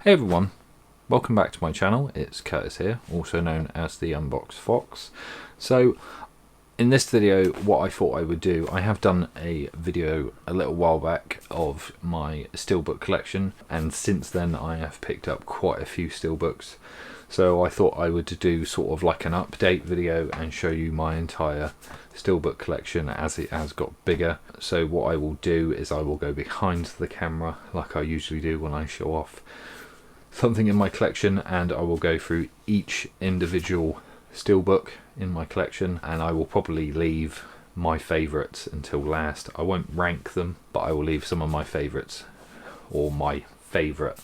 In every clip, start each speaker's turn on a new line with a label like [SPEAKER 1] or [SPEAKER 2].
[SPEAKER 1] Hey everyone, welcome back to my channel. It's Curtis here, also known as the Unbox Fox. So in this video, what I thought I would do, I have done a video a little while back of my steelbook collection, and since then I have picked up quite a few steelbooks. So I thought I would do sort of like an update video and show you my entire steelbook collection as it has got bigger. So what I will do is I will go behind the camera like I usually do when I show off something in my collection, and I will go through each individual steelbook in my collection, and I will probably leave my favourites until last. I won't rank them, but I will leave some of my favourites or my favourite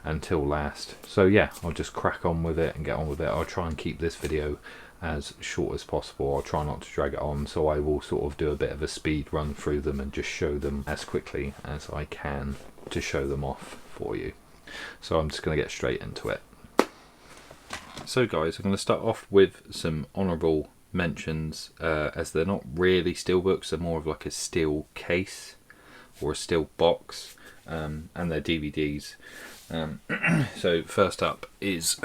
[SPEAKER 1] until last. So yeah, I'll just crack on with it and get on with it. I'll try and keep this video as short as possible. I'll try not to drag it on, so I will sort of do a bit of a speed run through them and just show them as quickly as I can to show them off for you. So I'm just going to get straight into it. So guys, I'm going to start off with some honourable mentions, as they're not really steelbooks, they're more of like a steel case or a steel box, and they're DVDs. So first up is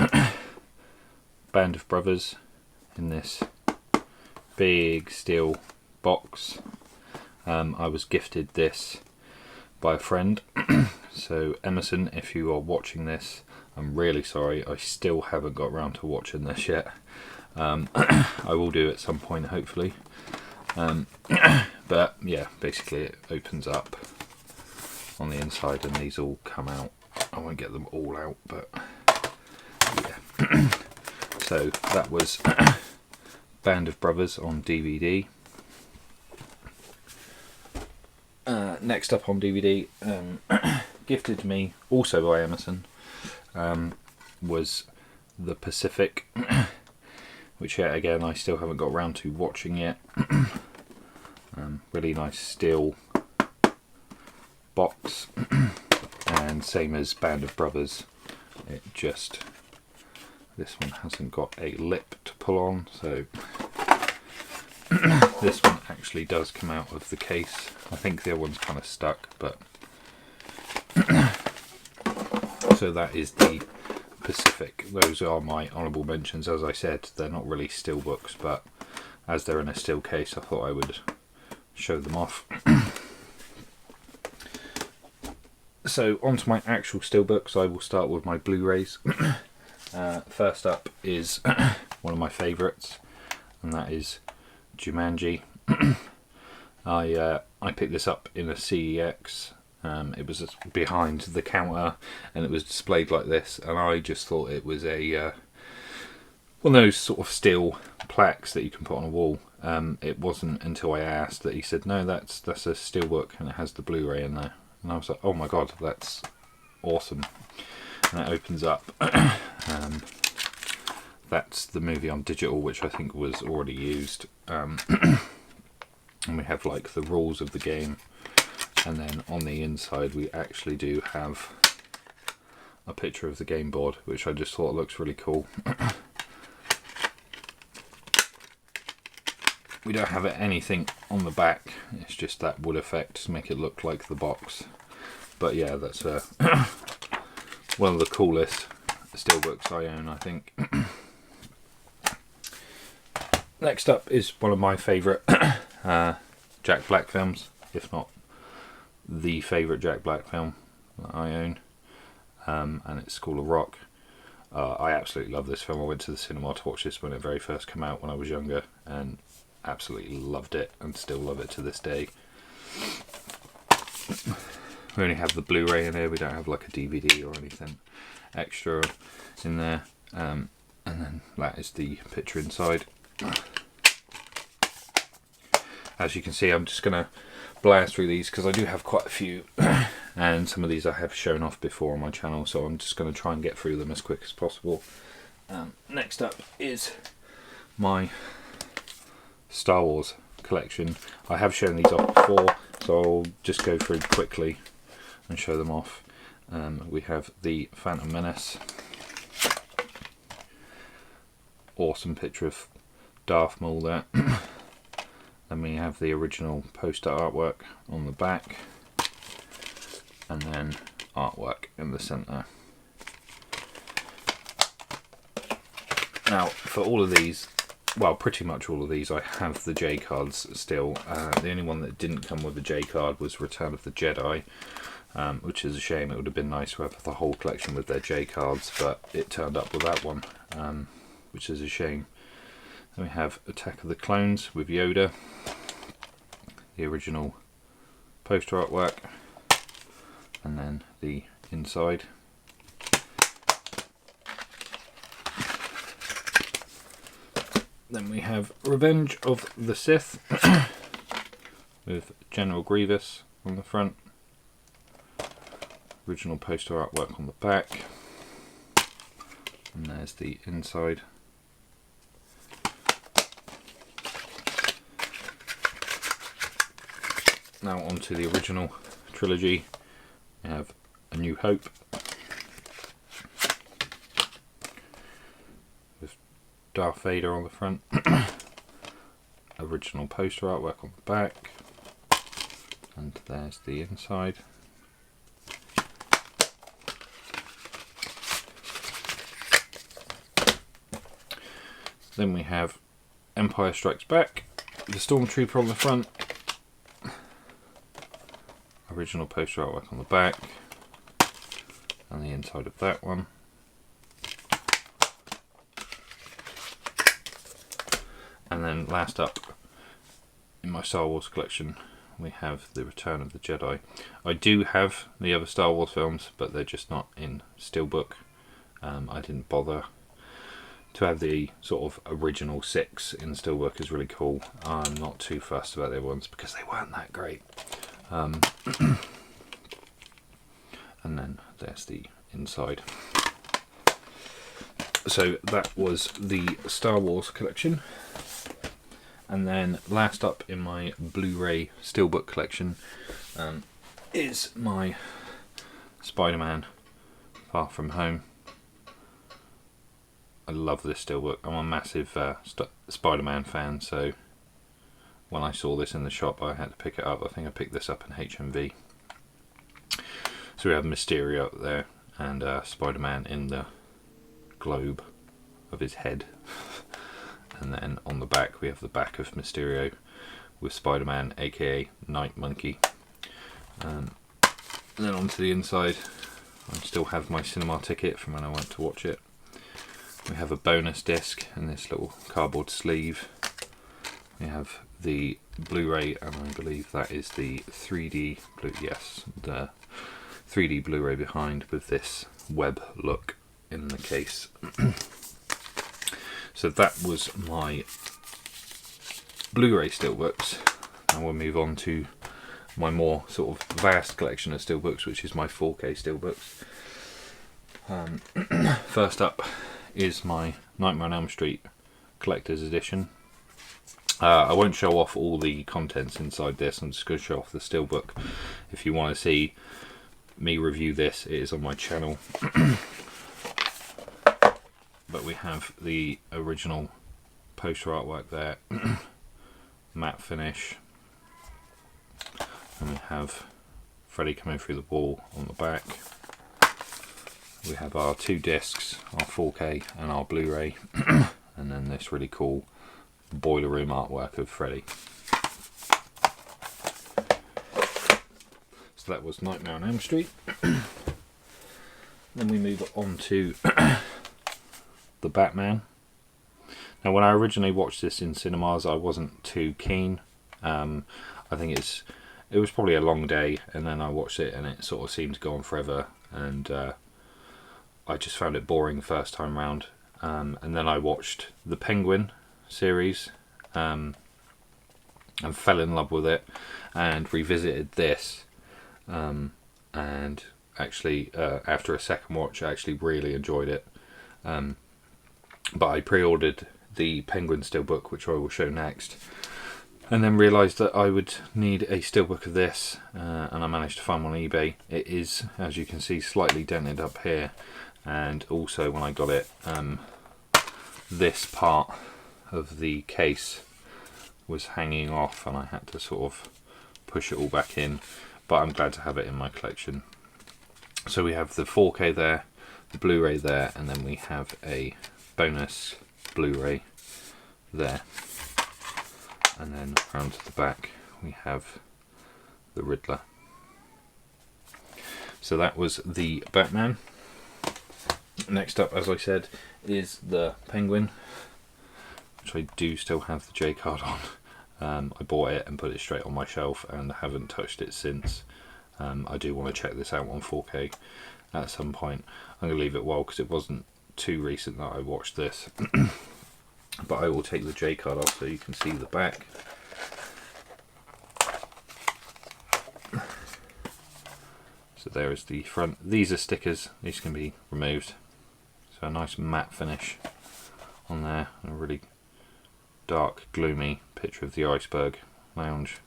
[SPEAKER 1] Band of Brothers in this big steel box. I was gifted this by a friend. So Emerson, if you are watching this, I'm really sorry, I still haven't got around to watching this yet. I will do at some point, hopefully. But yeah, basically it opens up on the inside and these all come out. I won't get them all out, but yeah. So that was Band of Brothers on DVD. Next up on DVD, gifted to me also by Emerson, was The Pacific, which yet again I still haven't got around to watching yet. Really nice steel box, and same as Band of Brothers, it just, this one hasn't got a lip to pull on, so this one actually does come out of the case. I think the other one's kind of stuck, but so that is the Pacific. Those are my honourable mentions. As I said, they're not really steel books, but as they're in a steel case, I thought I would show them off. So onto my actual steelbooks. I will start with my Blu-rays. First up is one of my favourites, and that is Jumanji. I picked this up in a CEX. It was behind the counter and it was displayed like this, and I just thought it was a one of those sort of steel plaques that you can put on a wall. It wasn't until I asked that he said, no, that's a steelbook and it has the Blu-ray in there, and I was like, oh my god, that's awesome. And it opens up. That's the movie on digital, which I think was already used. And we have like the rules of the game, and then on the inside we actually do have a picture of the game board, which I just thought looks really cool. We don't have anything on the back, it's just that wood effect to make it look like the box. But yeah, that's one of the coolest steelbooks I own, I think. Next up is one of my favourite Jack Black films, if not the favourite Jack Black film that I own, and it's School of Rock. I absolutely love this film. I went to the cinema to watch this when it very first came out when I was younger, and absolutely loved it and still love it to this day. We only have the Blu-ray in here, we don't have like a DVD or anything extra in there, and then that is the picture inside. As you can see, I'm just going to blast through these because I do have quite a few, and some of these I have shown off before on my channel, so I'm just going to try and get through them as quick as possible. Next up is my Star Wars collection. I have shown these off before, so I'll just go through quickly and show them off. We have the Phantom Menace. Awesome picture of Darth Maul there. Then we have the original poster artwork on the back, and then artwork in the centre. Now, for all of these, well, pretty much all of these, I have the J cards still. The only one that didn't come with the J card was Return of the Jedi, which is a shame. It would have been nice to have the whole collection with their J cards, but it turned up with that one, which is a shame. Then we have Attack of the Clones with Yoda, the original poster artwork, and then the inside. Then we have Revenge of the Sith with General Grievous on the front, original poster artwork on the back, and there's the inside. Now onto the original trilogy. We have A New Hope with Darth Vader on the front, original poster artwork on the back, and there's the inside. Then we have Empire Strikes Back, the Stormtrooper on the front, original poster artwork on the back, and the inside of that one. And then last up in my Star Wars collection, we have the Return of the Jedi. I do have the other Star Wars films, but they're just not in Steelbook. I didn't bother. To have the sort of original 6 in Steelbook is really cool. I'm not too fussed about the other ones because they weren't that great. And then there's the inside. So that was the Star Wars collection. And then last up in my Blu-ray Steelbook collection is my Spider-Man Far From Home. I love this Steelbook. I'm a massive Spider-Man fan, so when I saw this in the shop I had to pick it up. I think I picked this up in HMV. So we have Mysterio up there and Spider-Man in the globe of his head. And then on the back we have the back of Mysterio with Spider-Man, aka Night Monkey. And then onto the inside, I still have my cinema ticket from when I went to watch it. We have a bonus disc in this little cardboard sleeve. We have the Blu-ray, and I believe that is the 3D the 3D Blu-ray behind with this web look in the case. So that was my Blu-ray Steelbooks. Now we'll move on to my more sort of vast collection of Steelbooks, which is my 4K Steelbooks. First up is my Nightmare on Elm Street Collector's Edition. I won't show off all the contents inside this, I'm just going to show off the Steelbook. If you want to see me review this, it is on my channel. But we have the original poster artwork there, matte finish, and we have Freddy coming through the wall on the back. We have our 2 discs, our 4K and our Blu-ray, and then this really cool boiler room artwork of Freddy. So that was Nightmare on Elm Street. Then we move on to the Batman. Now when I originally watched this in cinemas I wasn't too keen. I think it was probably a long day, and then I watched it and it sort of seemed to go on forever, and I just found it boring the first time round. And then I watched the Penguin series and fell in love with it, and revisited this, and actually after a second watch I actually really enjoyed it. But I pre-ordered the Penguin Steelbook, which I will show next, and then realised that I would need a Steelbook of this, and I managed to find one on eBay. It is, as you can see, slightly dented up here, and also when I got it, this part of the case was hanging off and I had to sort of push it all back in, but I'm glad to have it in my collection. So we have the 4K there, the Blu-ray there, and then we have a bonus Blu-ray there, and then round to the back we have the Riddler. So that was the Batman. Next up, as I said, is the Penguin, which I do still have the J card on. I bought it and put it straight on my shelf and haven't touched it since. I do want to check this out on 4K at some point. I'm going to leave it a while because it wasn't too recent that I watched this. But I will take the J card off so you can see the back. So there is the front. These are stickers, these can be removed. So a nice matte finish on there, a really dark, gloomy picture of the iceberg lounge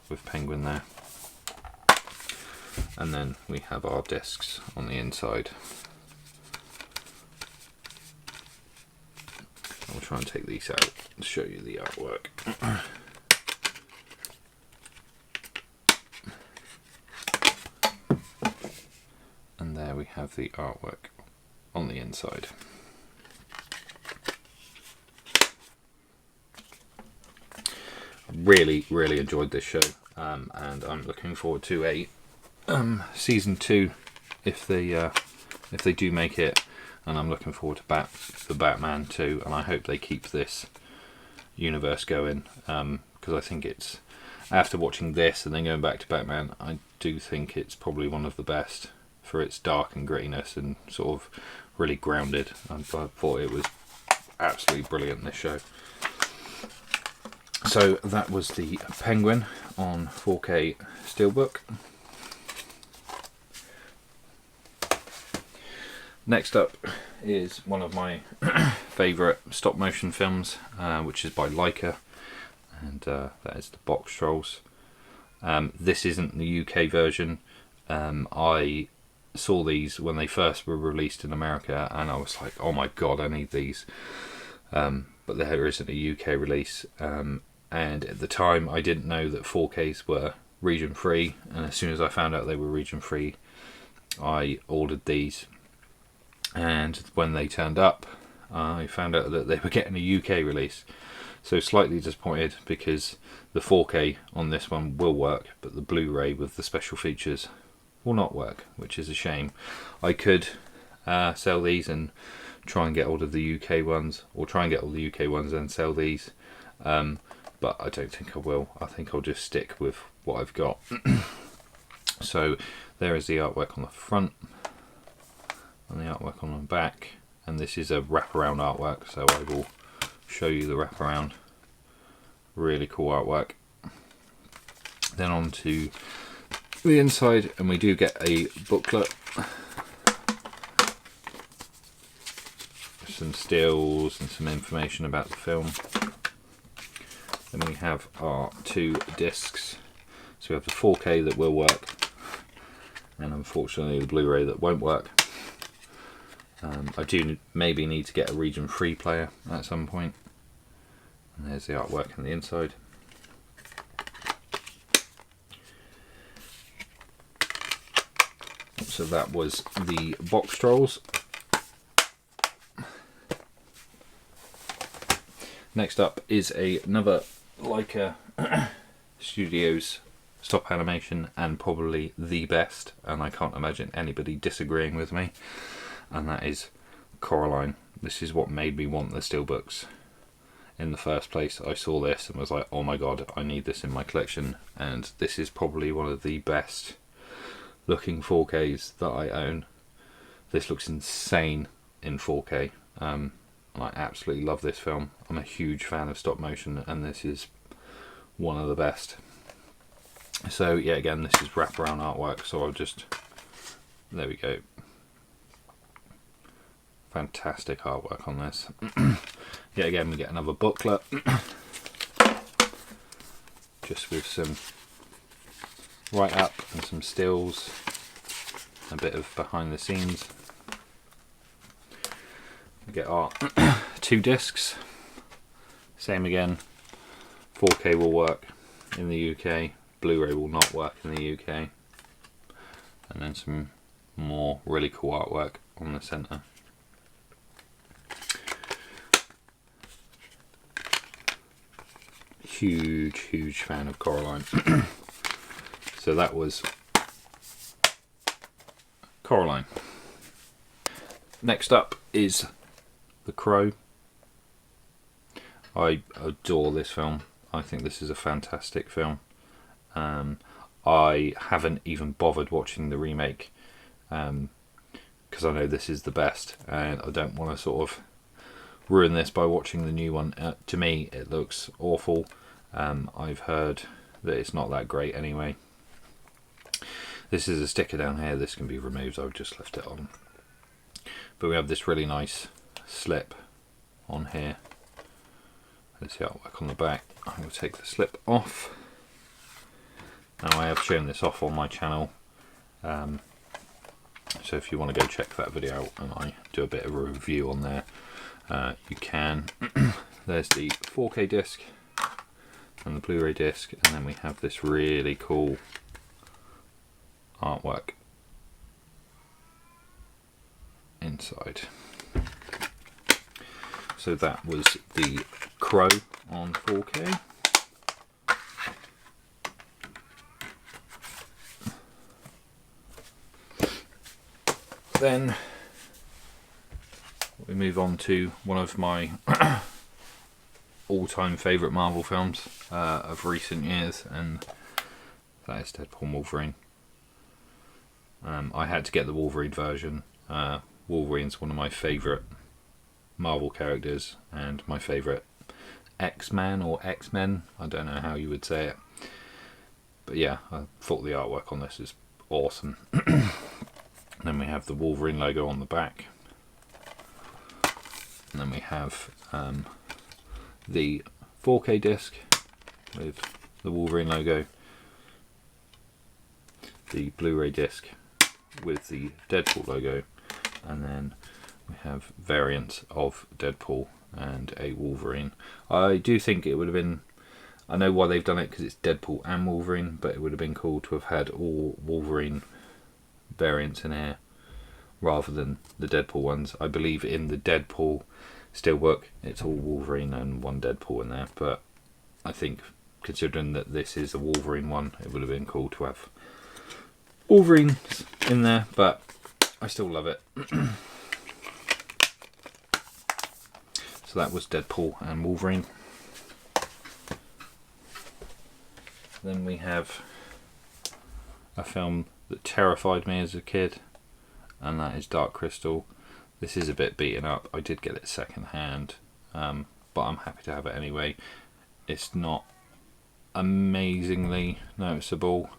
[SPEAKER 1] with Penguin there. And then we have our discs on the inside. I'll try and take these out to show you the artwork. And there we have the artwork on the inside. Really enjoyed this show, and I'm looking forward to a season 2 if they do make it, and I'm looking forward to the Batman too, and I hope they keep this universe going, because I think it's, after watching this and then going back to Batman, I do think it's probably one of the best for its dark and grittiness and sort of really grounded. I thought it was absolutely brilliant, this show. So that was the Penguin on 4K Steelbook. Next up is one of my favourite stop motion films, which is by Leica, and that is the Box Trolls. This isn't the UK version. I saw these when they first were released in America and I was like, oh my god, I need these, but there isn't a UK release, and at the time I didn't know that 4Ks were region free, and as soon as I found out they were region free I ordered these, and when they turned up I found out that they were getting a UK release. So slightly disappointed because the 4K on this one will work, but the Blu-ray with the special features will not work, which is a shame. I could sell these and try and get hold of the UK ones, or try and get all the UK ones and sell these, but I don't think I will. I think I'll just stick with what I've got. So there is the artwork on the front and the artwork on the back, and this is a wraparound artwork, so I will show you the wraparound. Really cool artwork. Then on to the inside, and we do get a booklet, some stills and some information about the film. Then we have our 2 discs. So we have the 4K that will work, and unfortunately the Blu-ray that won't work. I do maybe need to get a region free player at some point. And there's the artwork on the inside. So that was the Box Trolls. Next up is another Leica Studios stop animation, and probably the best, and I can't imagine anybody disagreeing with me, and that is Coraline. This is what made me want the Steelbooks in the first place. I saw this and was like, oh my god, I need this in my collection, and this is probably one of the best looking 4Ks that I own. This looks insane in 4K. I absolutely love this film. I'm a huge fan of stop motion, and this is one of the best. So yeah, again, this is wraparound artwork, so I'll just, there we go. Fantastic artwork on this. Yeah, again, we get another booklet, just with some write up and some stills, a bit of behind the scenes. We get our 2 discs, same again, 4K will work in the UK, Blu-ray will not work in the UK, and then some more really cool artwork on the centre. huge fan of Coraline. So that was Coraline. Next up is The Crow. I adore this film. I think this is a fantastic film. I haven't even bothered watching the remake because I know this is the best, and I don't want to sort of ruin this by watching the new one. To me, it looks awful. I've heard that it's not that great anyway. This is a sticker down here. This can be removed. I've just left it on. But we have this really nice slip on here. There's the artwork on the back. I'm going to take the slip off. Now, I have shown this off on my channel. So if you want to go check that video out and I do a bit of a review on there, you can. There's the 4K disc and the Blu-ray disc, and then we have this really cool artwork inside. So that was The Crow on 4K. Then we move on to one of my all-time favourite Marvel films of recent years, and that is Deadpool and Wolverine. I had to get the Wolverine version. Wolverine's one of my favourite Marvel characters and my favourite X-Man or X-Men. I don't know how you would say it. But yeah, I thought the artwork on this is awesome. Then we have the Wolverine logo on the back. And then we have the 4K disc with the Wolverine logo. The Blu-ray disc with the Deadpool logo. And then we have variants of Deadpool and a Wolverine. I do think it would have been, I know why they've done it because it's Deadpool and Wolverine, but it would have been cool to have had all Wolverine variants in here rather than the Deadpool ones. I believe in the Deadpool Steelbook it's all Wolverine and one Deadpool in there, but I think considering that this is a Wolverine one, it would have been cool to have Wolverines in there, but I still love it. So that was Deadpool and Wolverine. Then we have a film that terrified me as a kid, and that is Dark Crystal. This is a bit beaten up. I did get it second hand, but I'm happy to have it anyway. It's not amazingly noticeable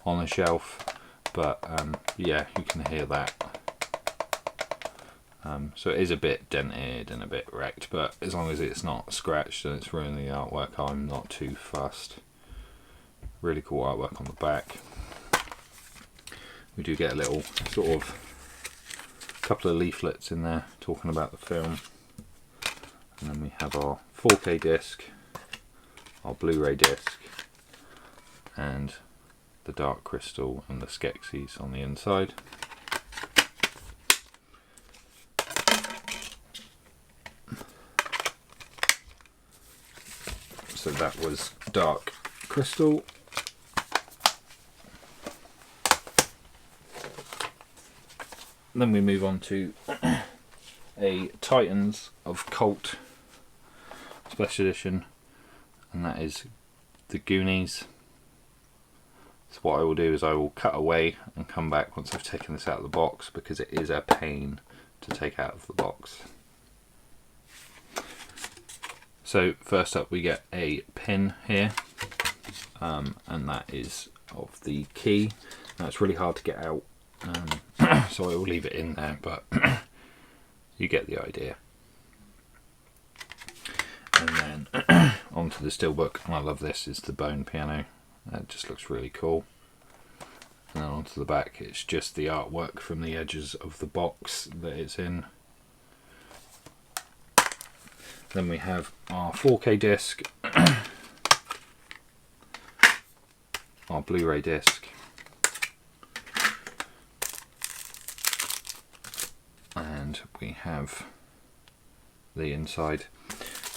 [SPEAKER 1] on the shelf, but yeah, you can hear that. So it is a bit dented and a bit wrecked, but as long as it's not scratched and it's ruining the artwork, I'm not too fussed. Really cool artwork on the back. We do get a little sort of couple of leaflets in there talking about the film, and then we have our 4K disc, our Blu-ray disc, and the Dark Crystal and the Skeksis on the inside. So that was Dark Crystal. Then we move on to a Titans of Cult special edition, and that is the Goonies. So what I will do is I will cut away and come back once I've taken this out of the box, because it is a pain to take out of the box. So first up we get a pin here, and that is of the key. Now it's really hard to get out, so I will leave it in there, but you get the idea. And then onto the Steelbook, and I love this, is the bone piano. That just looks really cool. And then onto the back, it's just the artwork from the edges of the box that it's in. Then we have our 4K disc, our Blu-ray disc, and we have the inside.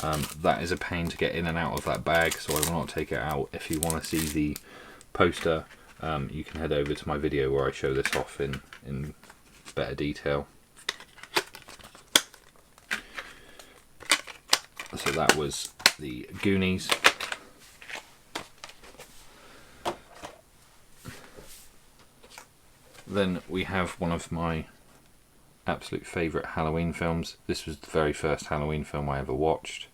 [SPEAKER 1] That is a pain to get in and out of that bag, so I will not take it out. If you want to see the poster, you can head over to my video where I show this off in better detail. So that was the Goonies. Then we have one of my absolute favourite Halloween films. This was the very first Halloween film I ever watched.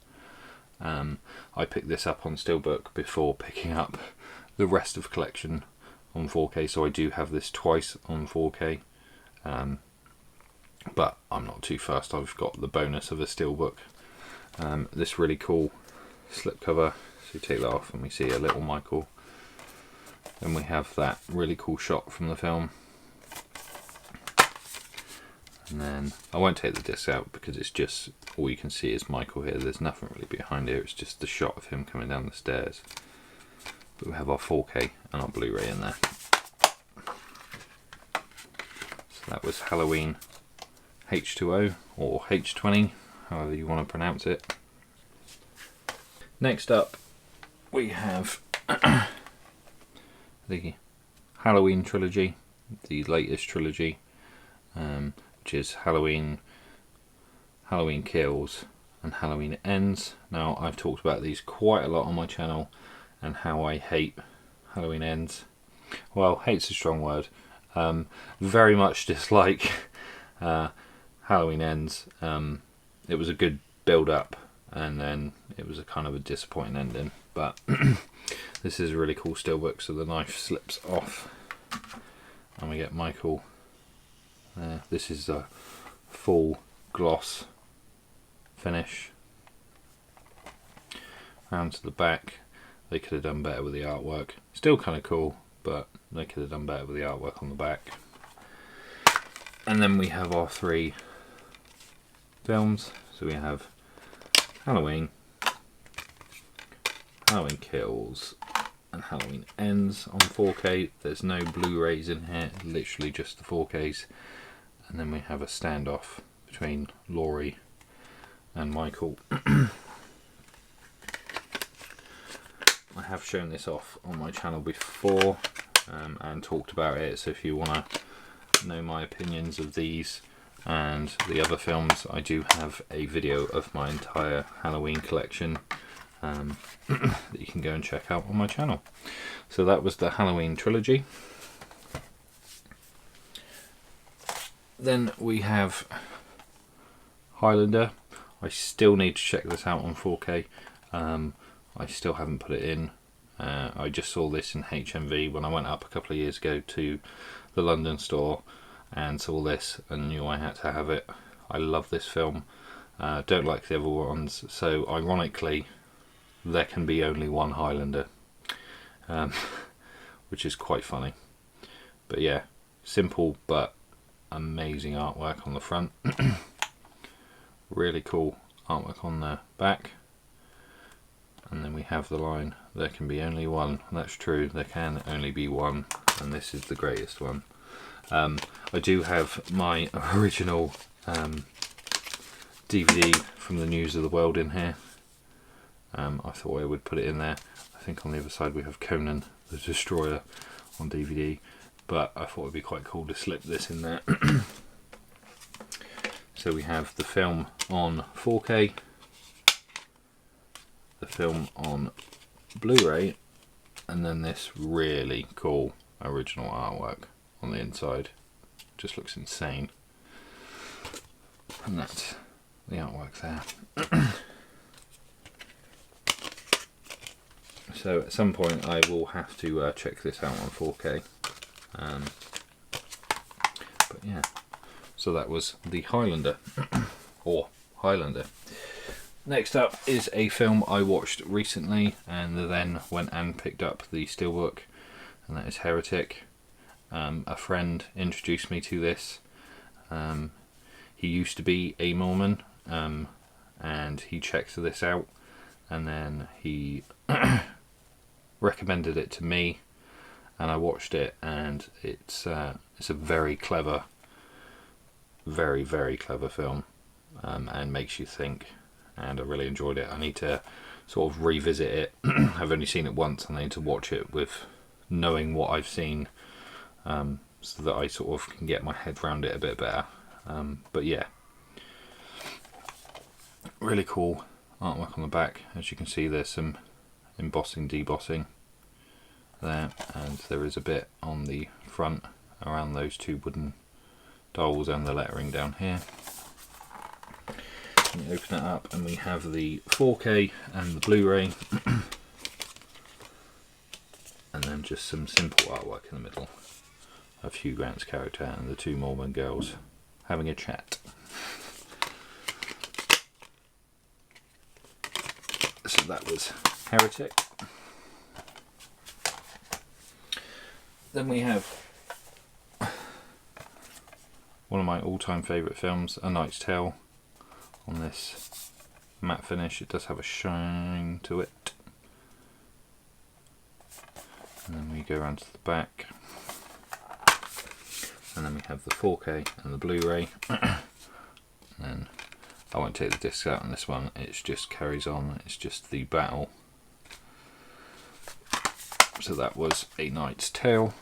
[SPEAKER 1] I picked this up on Steelbook before picking up the rest of the collection on 4K, so I do have this twice on 4K. But I'm not too fussed, I've got the bonus of a Steelbook. This really cool slipcover, so you take that off and we see a little Michael. Then we have that really cool shot from the film. And then I won't take the disc out because it's just, all you can see is Michael here. There's nothing really behind here, it's just the shot of him coming down the stairs. But we have our 4K and our Blu-ray in there. So that was Halloween H2O or H20, however you want to pronounce it. Next up we have the Halloween trilogy, the latest trilogy, which is Halloween, Halloween Kills and Halloween Ends. Now I've talked about these quite a lot on my channel and how I hate Halloween Ends. Well, hate's a strong word. Very much dislike Halloween Ends. It was a good build up and then it was a kind of a disappointing ending, but this is a really cool steelbook, so the knife slips off and we get Michael. This is a full gloss finish. Round to the back, they could have done better with the artwork. Still kind of cool, but they could have done better with the artwork on the back. And then we have our three films. So we have Halloween, Halloween Kills and Halloween Ends on 4K. There's no Blu-rays in here, literally just the 4Ks. And then we have a standoff between Laurie and Michael. I have shown this off on my channel before and talked about it, so if you want to know my opinions of these and the other films, I do have a video of my entire Halloween collection that you can go and check out on my channel. So that was the Halloween trilogy. Then we have Highlander. I still need to check this out on 4K. I still haven't put it in. I just saw this in HMV when I went up a couple of years ago to the London store and saw this and knew I had to have it. I love this film. Don't like the other ones, so ironically there can be only one Highlander, which is quite funny. But yeah, simple but amazing artwork on the front. Really cool artwork on the back. And then we have the line, there can be only one. And that's true, there can only be one, and this is the greatest one. I do have my original DVD from the News of the World in here. I thought I would put it in there. I think on the other side we have Conan the Destroyer on DVD, but I thought it would be quite cool to slip this in there. So we have the film on 4K, the film on Blu-ray, and then this really cool original artwork on the inside. Just looks insane. And that's the artwork there. So at some point I will have to check this out on 4K. But yeah, so that was the Highlander, or Highlander. Next up is a film I watched recently and then went and picked up the steelbook, and that is Heretic. A friend introduced me to this. He used to be a Mormon, and he checked this out, and then he recommended it to me, and I watched it, and it's a very clever, very clever film, and makes you think. and I really enjoyed it. I need to sort of revisit it. I've only seen it once and I need to watch it with knowing what I've seen, so that I sort of can get my head around it a bit better. But yeah, really cool artwork on the back. As you can see, there's some embossing, debossing there, and there is a bit on the front around those two wooden dolls and the lettering down here. And you open it up and we have the 4K and the Blu-ray and then just some simple artwork in the middle of Hugh Grant's character and the two Mormon girls having a chat. So that was Heretic. Then we have one of my all-time favourite films, A Knight's Tale, on this matte finish. It does have a shine to it. And then we go around to the back. And then we have the 4K and the Blu-ray. And I won't take the discs out on this one, it just carries on, it's just the battle. So that was A Knight's Tale.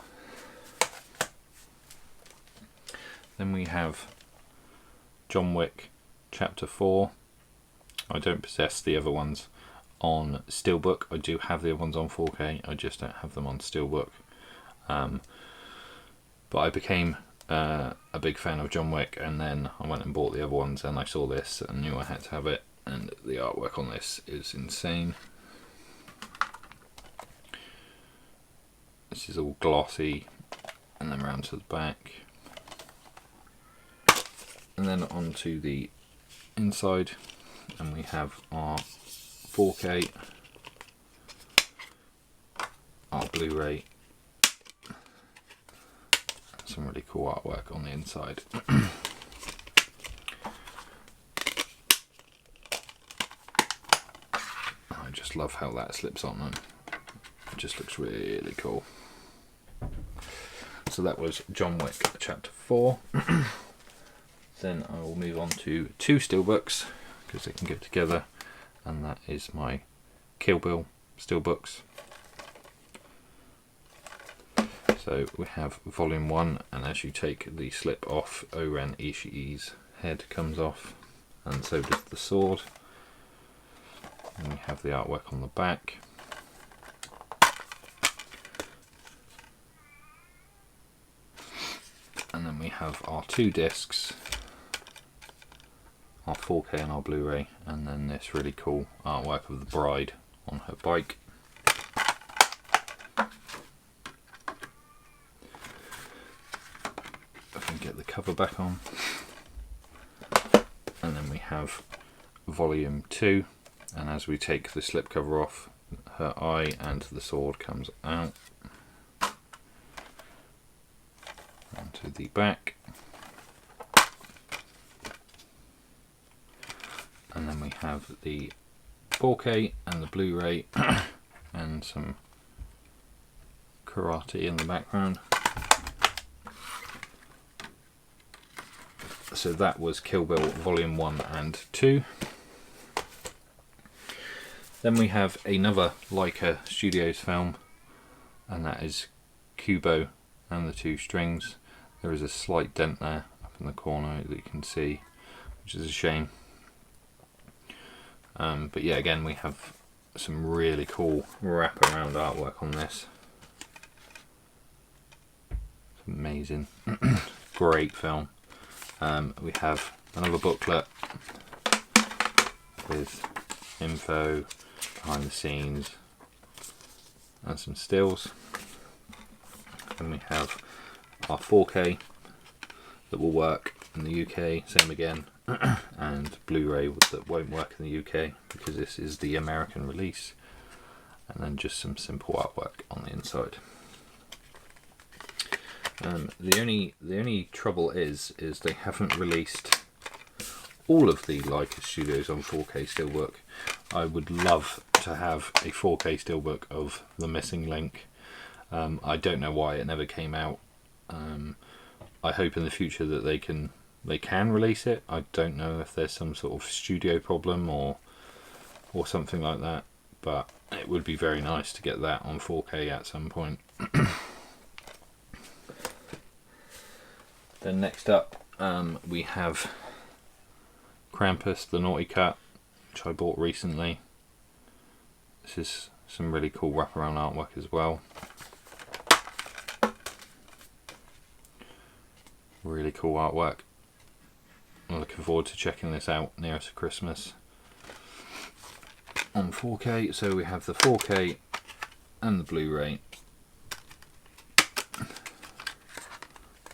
[SPEAKER 1] Then we have John Wick Chapter 4. I don't possess the other ones on Steelbook. I do have the other ones on 4K, I just don't have them on Steelbook. But I became a big fan of John Wick, and then I went and bought the other ones, and I saw this and knew I had to have it, and the artwork on this is insane. This is all glossy, and then round to the back. And then onto the inside, and we have our 4K, our Blu-ray, some really cool artwork on the inside. I just love how that slips on, and it just looks really cool. So that was John Wick Chapter 4. Then I will move on to two Steelbooks because they can go together, and that is my Kill Bill Steelbooks. So we have Volume 1, and as you take the slip off, Oren Ishii's head comes off, and so does the sword. And we have the artwork on the back. And then we have our two discs, our 4K and our Blu-ray, and then this really cool artwork of the bride on her bike. If I can get the cover back on. And then we have Volume 2, and as we take the slipcover off, her eye and the sword comes out. Onto the back. And then we have the 4K and the Blu-ray and some karate in the background. So that was Kill Bill Volume 1 and 2. Then we have another Leica Studios film, and that is Kubo and the Two Strings. There is a slight dent there up in the corner that you can see, which is a shame. But yeah, again, we have some really cool wraparound artwork on this. It's amazing. Great film. We have another booklet with info, behind the scenes, and some stills. And we have our 4K that will work in the UK, same again, and Blu-ray that won't work in the UK because this is the American release, and then just some simple artwork on the inside. The only trouble is they haven't released all of the Leica Studios on 4K Steelbook. I would love to have a 4K Steelbook of The Missing Link. I don't know why it never came out. I hope in the future that they can release it. I don't know if there's some sort of studio problem or or something like that, but it would be very nice to get that on 4K at some point. Then next up we have Krampus, the Naughty Cat, which I bought recently. This is some really cool wraparound artwork as well. Really cool artwork. I'm looking forward to checking this out near to Christmas on 4K. So we have the 4K and the Blu-ray,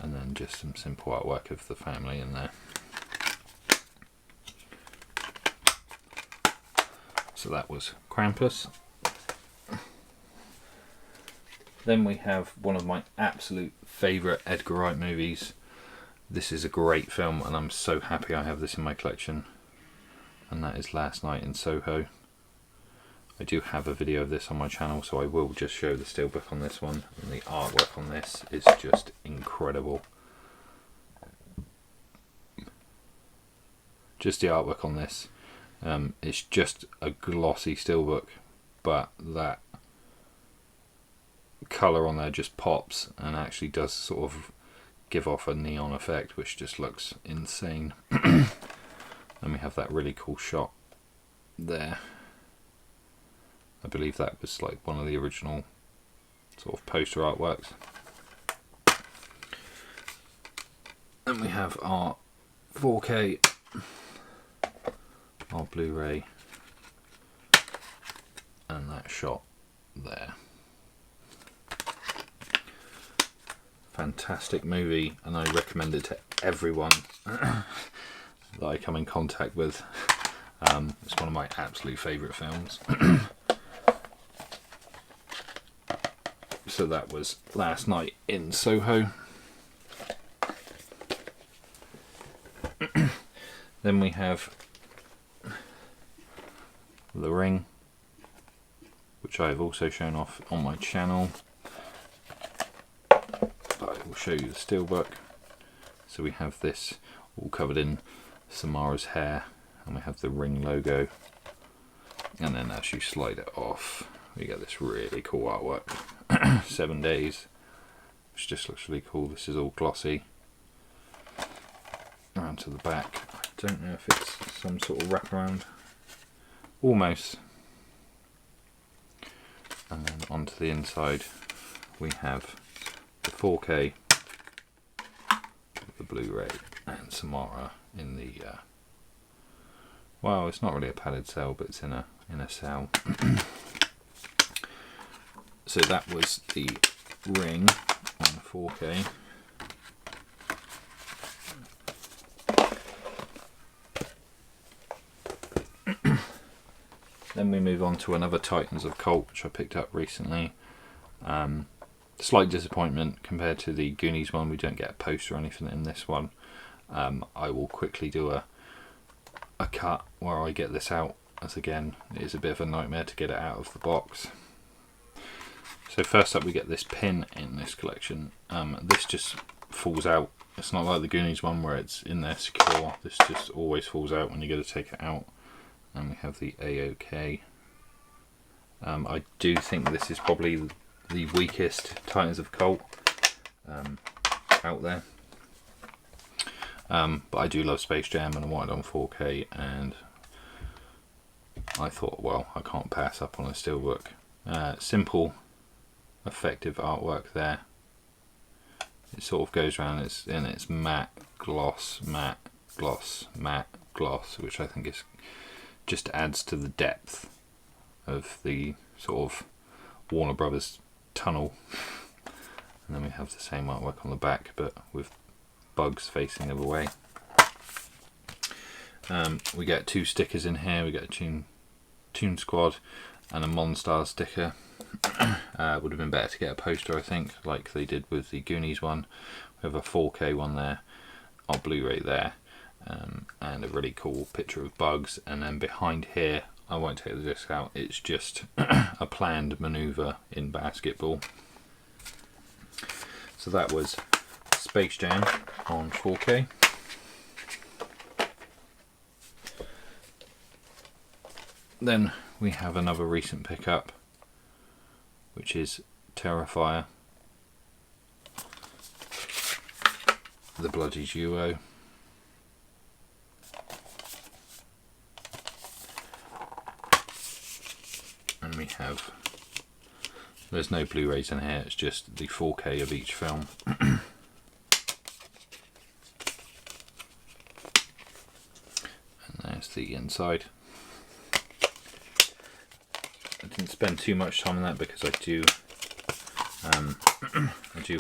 [SPEAKER 1] and then just some simple artwork of the family in there. So that was Krampus. Then we have one of my absolute favourite Edgar Wright movies. This is a great film and I'm so happy I have this in my collection, and that is Last Night in Soho. I do have a video of this on my channel, so I will just show the steelbook on this one, and the artwork on this is just incredible. Just the artwork on this, it's just a glossy steelbook, but that colour on there just pops and actually does sort of give off a neon effect, which just looks insane. And we have that really cool shot there. I believe that was like one of the original sort of poster artworks. Then we have our 4K, our Blu-ray, and that shot there. Fantastic movie, and I recommend it to everyone that I come in contact with. It's one of my absolute favourite films. So that was Last Night in Soho. Then we have The Ring, which I have also shown off on my channel. I will show you the steelbook. So we have this all covered in Samara's hair, and we have the Ring logo, and then as you slide it off we get this really cool artwork. 7 Days, which just looks really cool. This is all glossy. Around to the back, I don't know if it's some sort of wraparound, almost. And then onto the inside we have the 4K, the Blu-ray, and Samara in the well, it's not really a padded cell, but it's in a cell. So that was The Ring on 4K. Then we move on to another Titans of Cult, which I picked up recently. Slight disappointment compared to the Goonies one. We don't get a poster or anything in this one. I will quickly do a cut where I get this out, as again it is a bit of a nightmare to get it out of the box. So first up we get this pin in this collection. This just falls out. It's not like the Goonies one where it's in there secure. This just always falls out when you go to take it out. And we have the AOK. I do think this is probably the weakest Titans of Cult out there. But I do love Space Jam, and I wanted on 4K, and I thought, well, I can't pass up on a steelbook. Simple, effective artwork there. It sort of goes around, it's matte, gloss, matte, gloss, matte, gloss, which I think is just adds to the depth of the sort of Warner Brothers tunnel. And then we have the same artwork on the back, but with bugs facing the other way. We get 2 stickers in here. We get a Toon Squad and a Monstar sticker. Would have been better to get a poster, I think, like they did with the Goonies one. We have a 4K one there, our Blu-ray there, and a really cool picture of Bugs. And then behind here, I won't take the disc out, it's just a planned maneuver in basketball. So that was Space Jam on 4K. Then we have another recent pickup, which is Terrifier, the bloody duo. And we have, there's no Blu-rays in here, it's just the 4K of each film. And there's the inside. I didn't spend too much time on that because I do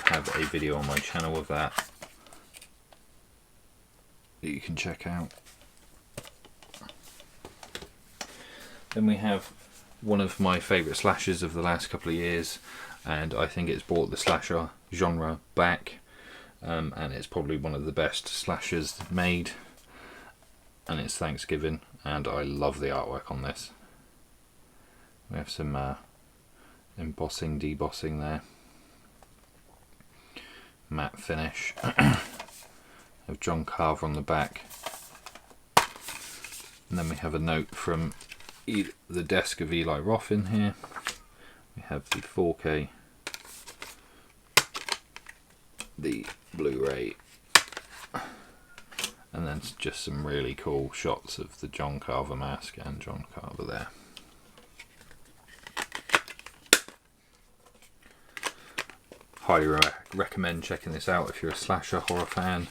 [SPEAKER 1] have a video on my channel of that you can check out. Then we have one of my favourite slashers of the last couple of years, and I think it's brought the slasher genre back, and it's probably one of the best slashers made, and it's Thanksgiving, and I love the artwork on this. We have some embossing, debossing there, matte finish of John Carver on the back, and then we have a note from the desk of Eli Roth in here. We have the 4K, the Blu-ray, and then just some really cool shots of the John Carver mask and John Carver there. Highly recommend checking this out if you're a slasher horror fan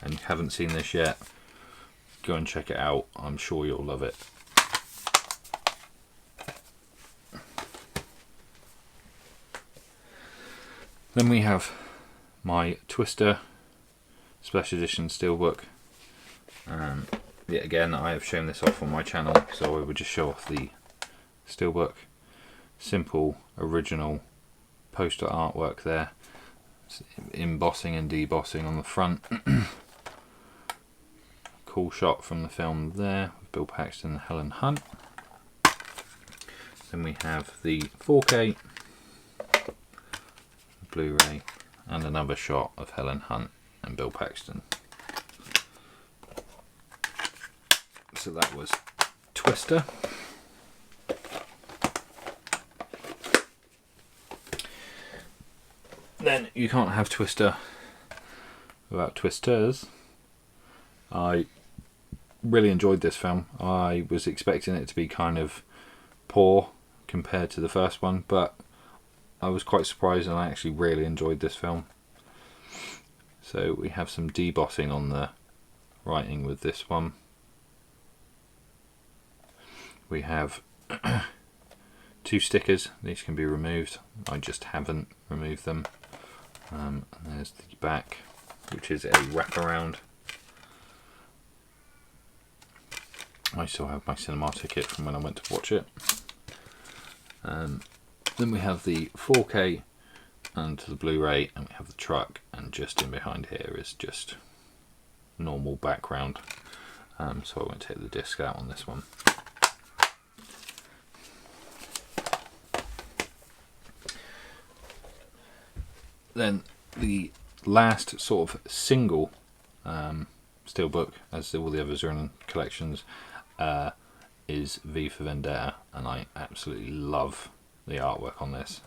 [SPEAKER 1] and you haven't seen this yet. Go and check it out, I'm sure you'll love it. Then we have my Twister Special Edition Steelbook. Yet again, I have shown this off on my channel, so I will just show off the Steelbook. Simple, original poster artwork there. Embossing and debossing on the front. Cool shot from the film there with Bill Paxton and Helen Hunt. Then we have the 4K, Blu-ray, and another shot of Helen Hunt and Bill Paxton. So that was Twister. Then you can't have Twister without Twisters. I really enjoyed this film. I was expecting it to be kind of poor compared to the first one, but I was quite surprised and I actually really enjoyed this film. So we have some debossing on the writing with this one. We have 2 stickers. These can be removed. I just haven't removed them. And there's the back, which is a wraparound. I still have my cinema ticket from when I went to watch it. Then we have the 4K and the Blu-ray, and we have the truck, and just in behind here is just normal background. So I won't take the disc out on this one. Then the last sort of single steelbook, as all the others are in collections, is V for Vendetta, and I absolutely love the artwork on this.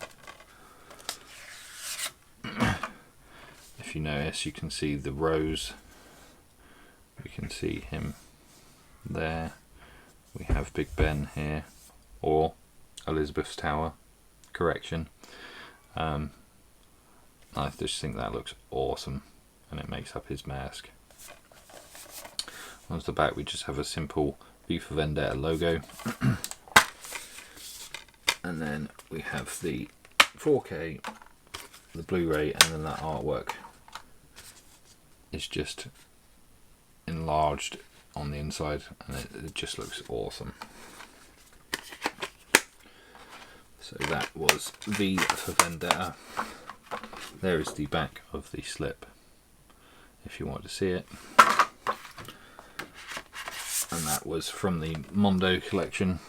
[SPEAKER 1] If you notice, you can see the rose, we can see him there, we have Big Ben here, or Elizabeth's Tower, correction. I just think that looks awesome, and it makes up his mask. On the back we just have a simple V for Vendetta logo. And then we have the 4K, the Blu-ray, and then that artwork is just enlarged on the inside, and it just looks awesome. So that was V for Vendetta. There is the back of the slip, if you want to see it. And that was from the Mondo collection.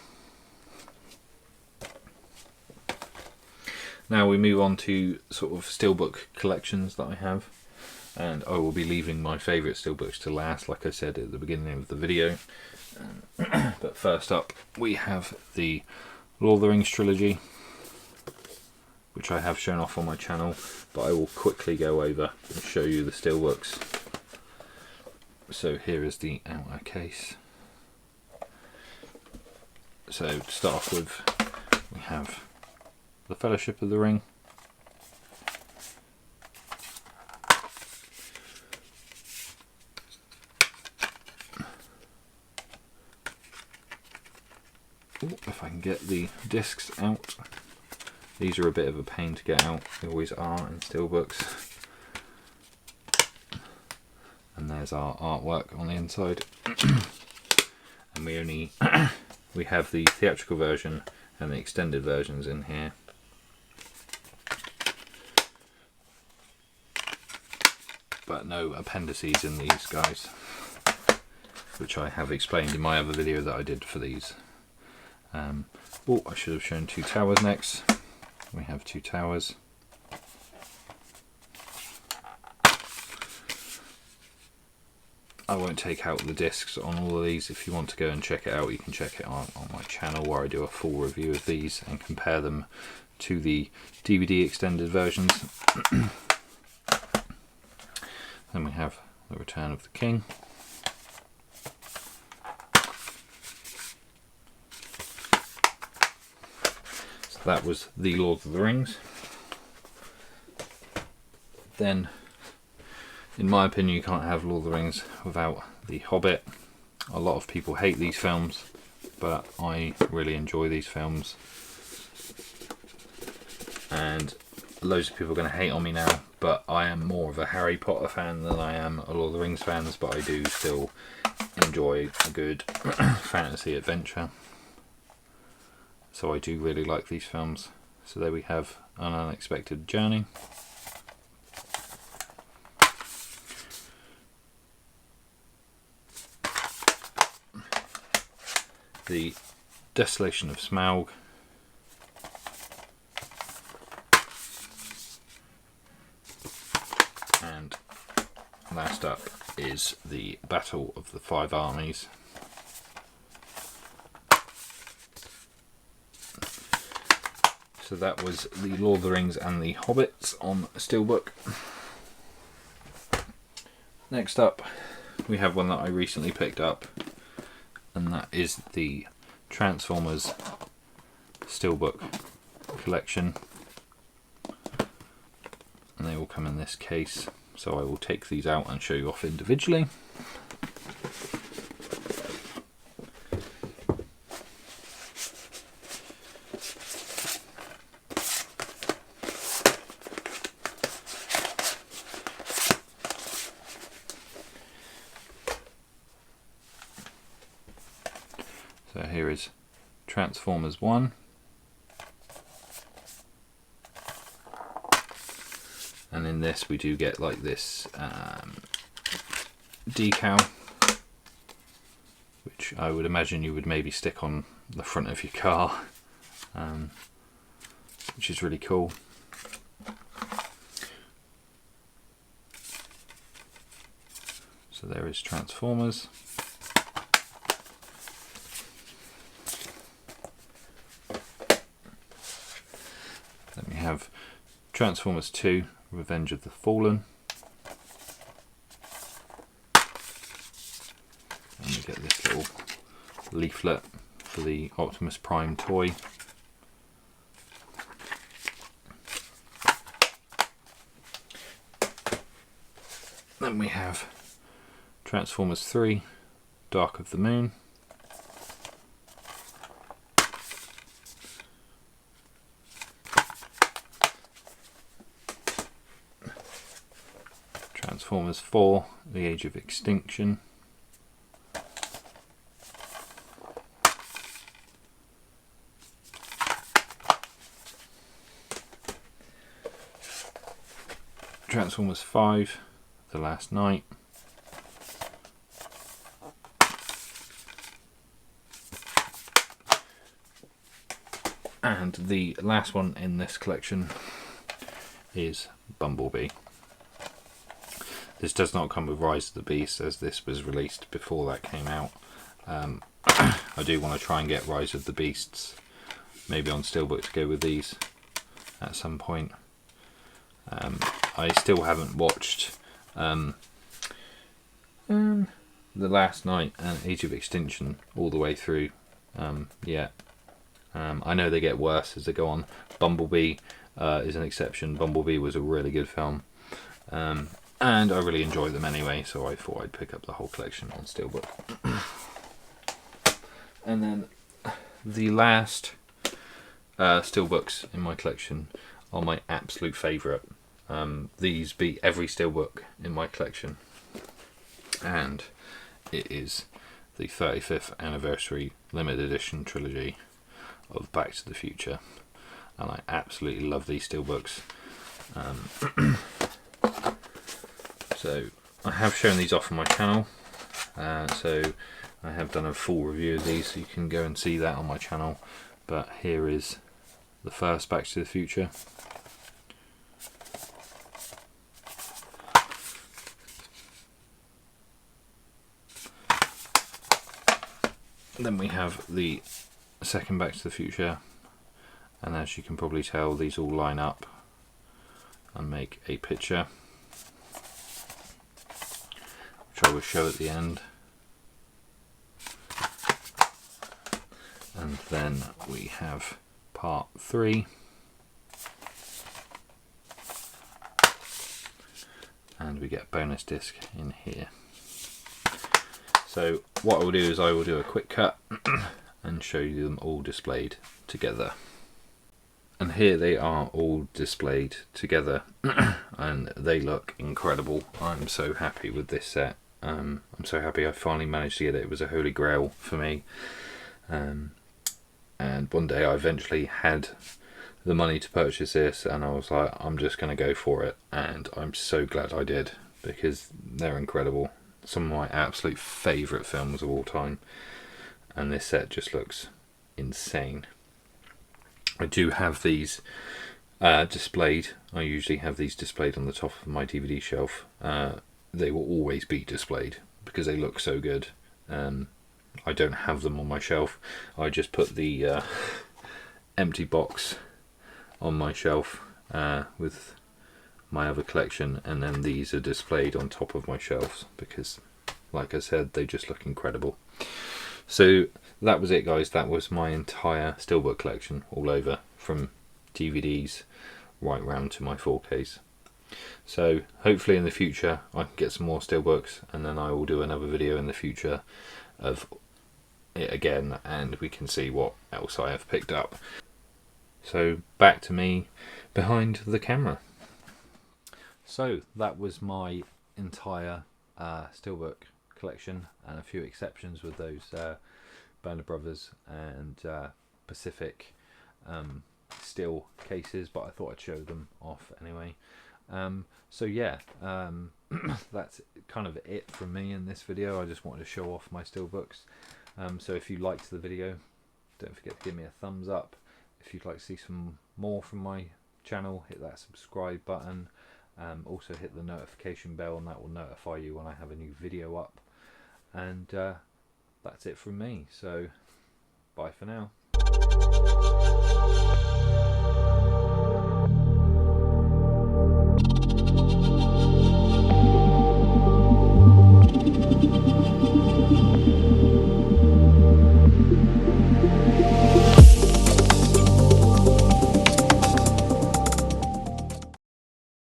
[SPEAKER 1] Now we move on to sort of steelbook collections that I have. and I will be leaving my favourite steelbooks to last, like I said at the beginning of the video. But first up we have the Lord of the Rings trilogy, which I have shown off on my channel, but I will quickly go over and show you the steelbooks. So here is the outer case. So to start off with, we have the Fellowship of the Ring, if I can get the discs out. These are a bit of a pain to get out, they always are in steelbooks. And there's our artwork on the inside. And we have the theatrical version and the extended versions in here. But no appendices in these guys, which I have explained in my other video that I did for these. Oh, I should have shown two towers next. We have two towers. I won't take out the discs on all of these. If you want to go and check it out, you can check it on my channel, where I do a full review of these and compare them to the DVD extended versions. Then we have the Return of the King. So that was the Lord of the Rings. Then, in my opinion, you can't have Lord of the Rings without The Hobbit. A lot of people hate these films, but I really enjoy these films. And loads of people are going to hate on me now, but I am more of a Harry Potter fan than I am a Lord of the Rings fan, but I do still enjoy a good fantasy adventure. So I do really like these films. So there we have An Unexpected Journey. The Desolation of Smaug. And last up is the Battle of the Five Armies. So that was the Lord of the Rings and the Hobbits on Steelbook. Next up we have one that I recently picked up, and that is the Transformers Steelbook collection. And they all come in this case, so I will take these out and show you off individually. So here is Transformers 1. And in this we do get like this decal, which I would imagine you would maybe stick on the front of your car, which is really cool. So there is Transformers. Then we have Transformers 2, Revenge of the Fallen. And we get this little leaflet for the Optimus Prime toy. Then we have Transformers 3, Dark of the Moon. Transformers 4, The Age of Extinction. Transformers 5, The Last Night. And the last one in this collection is Bumblebee. This does not come with Rise of the Beast, as this was released before that came out. I do want to try and get Rise of the Beasts maybe on Steelbook to go with these at some point. I still haven't watched The Last Night and Age of Extinction all the way through yet. I know they get worse as they go on. Bumblebee is an exception. Bumblebee was a really good film. And I really enjoy them anyway, so I thought I'd pick up the whole collection on Steelbook. And then the last Steelbooks in my collection are my absolute favourite. These beat every Steelbook in my collection. And it is the 35th anniversary limited edition trilogy of Back to the Future. And I absolutely love these Steelbooks. So I have shown these off on my channel, so I have done a full review of these, so you can go and see that on my channel. But here is the first Back to the Future. Then we have the second Back to the Future, and as you can probably tell, these all line up and make a picture, which I will show at the end. And then we have part 3, and we get bonus disc in here. So what I will do is I will do a quick cut and show you them all displayed together. And here they are all displayed together and they look incredible. I'm so happy with this set. I'm so happy I finally managed to get it. It was a holy grail for me. And one day I eventually had the money to purchase this, and I was like, I'm just going to go for it. And I'm so glad I did, because they're incredible. Some of my absolute favourite films of all time. And this set just looks insane. I do have these displayed. I usually have these displayed on the top of my DVD shelf. They will always be displayed because they look so good. I don't have them on my shelf. I just put the empty box on my shelf with my other collection, and then these are displayed on top of my shelves because, like I said, they just look incredible. So that was it, guys. That was my entire Steelbook collection all over, from DVDs right round to my 4Ks. So hopefully in the future I can get some more Steelbooks, and then I will do another video in the future of it again, and we can see what else I have picked up. So back to me behind the camera. So that was my entire Steelbook collection, and a few exceptions with those Burner Brothers and Pacific steel cases, but I thought I'd show them off anyway. So yeah, that's kind of it from me in this video. I just wanted to show off my Steelbooks. So if you liked the video, don't forget to give me a thumbs up. If you'd like to see some more from my channel, hit that subscribe button. Also hit the notification bell, and that will notify you when I have a new video up. And that's it from me, so bye for now.